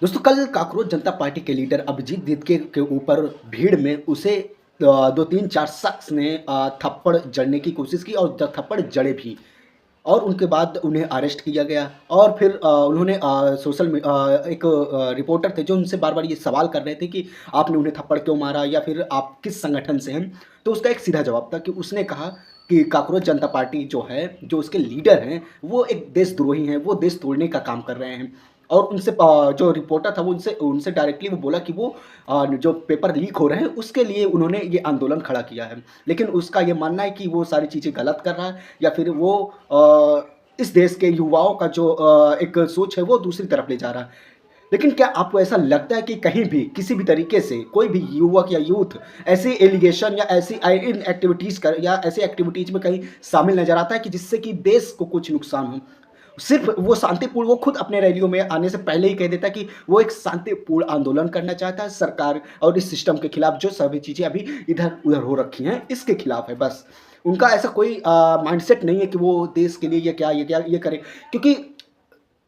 दोस्तों कल काकरोच जनता पार्टी के लीडर अभिजीत के ऊपर भीड़ में उसे 2-3-4 शख्स ने थप्पड़ जड़ने की कोशिश की और थप्पड़ जड़े भी और उनके बाद उन्हें अरेस्ट किया गया और फिर उन्होंने एक रिपोर्टर थे जो उनसे बार-बार ये सवाल कर रहे थे कि आपने उन्हें थप्पड़ क्यों मारा या फिर आप किस संगठन से हैं? तो उसका एक सीधा जवाब था कि उसने कहा कि काकरोच जनता पार्टी जो है, जो उसके लीडर हैं, वो एक देशद्रोही हैं, वो देश तोड़ने का काम कर रहे हैं। और उनसे जो रिपोर्टर था वो उनसे उनसे डायरेक्टली वो बोला कि वो जो पेपर लीक हो रहे हैं उसके लिए उन्होंने ये आंदोलन खड़ा किया है। लेकिन उसका ये मानना है कि वो सारी चीज़ें गलत कर रहा है या फिर वो इस देश के युवाओं का जो एक सोच है वो दूसरी तरफ ले जा रहा है। लेकिन क्या आपको ऐसा लगता है कि कहीं भी किसी भी तरीके से कोई भी युवक या यूथ ऐसी एलिगेशन या ऐसी इन एक्टिविटीज़ कर या ऐसी एक्टिविटीज़ में कहीं शामिल नज़र आता है कि जिससे कि देश को कुछ नुकसान हो? सिर्फ़ वो शांतिपूर्ण वो खुद अपने रैलियों में आने से पहले ही कह देता है कि वो एक शांतिपूर्ण आंदोलन करना चाहता है, सरकार और इस सिस्टम के खिलाफ जो सभी चीज़ें अभी इधर-उधर हो रखी हैं, इसके खिलाफ है बस। उनका ऐसा कोई माइंडसेट नहीं है कि वो देश के लिए ये करे क्योंकि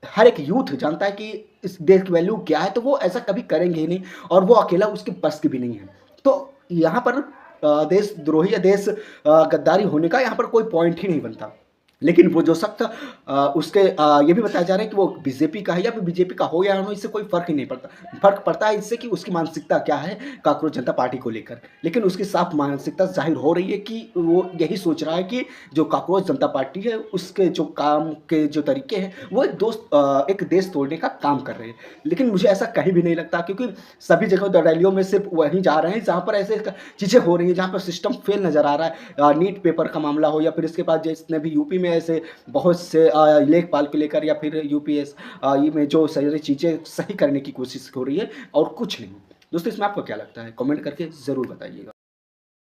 हर एक यूथ जानता है कि इस देश की वैल्यू क्या है, तो वो ऐसा कभी करेंगे ही नहीं और वो अकेला उसके बस की भी नहीं है। तो यहाँ पर देशद्रोही या गद्दारी होने का यहाँ पर कोई पॉइंट ही नहीं बनता। लेकिन वो जो शख्स उसके ये भी बताया जा रहा है कि वो बीजेपी का है या फिर बीजेपी का हो या ना हो, इससे कोई फ़र्क ही नहीं पड़ता। फ़र्क पड़ता है इससे कि उसकी मानसिकता क्या है कांग्रेस जनता पार्टी को लेकर। लेकिन उसकी साफ मानसिकता ज़ाहिर हो रही है कि वो यही सोच रहा है कि जो कांग्रेस जनता पार्टी है, उसके जो काम के जो तरीके हैं, वो एक देश तोड़ने का काम कर रहे हैं। लेकिन मुझे ऐसा कहीं भी नहीं लगता क्योंकि सभी जगह रैलियों में सिर्फ वहीं जा रहे हैं जहाँ पर ऐसे चीज़ें हो रही हैं, जहाँ पर सिस्टम फेल नज़र आ रहा है। नीट पेपर का मामला हो या फिर इसके बाद जितने भी यूपी में ऐसे बहुत से लेखपाल को लेकर या फिर यूपीएस ये में जो सारी चीज़ें सही करने की कोशिश हो रही है और कुछ नहीं। दोस्तों इसमें आपको क्या लगता है? कमेंट करके ज़रूर बताइएगा।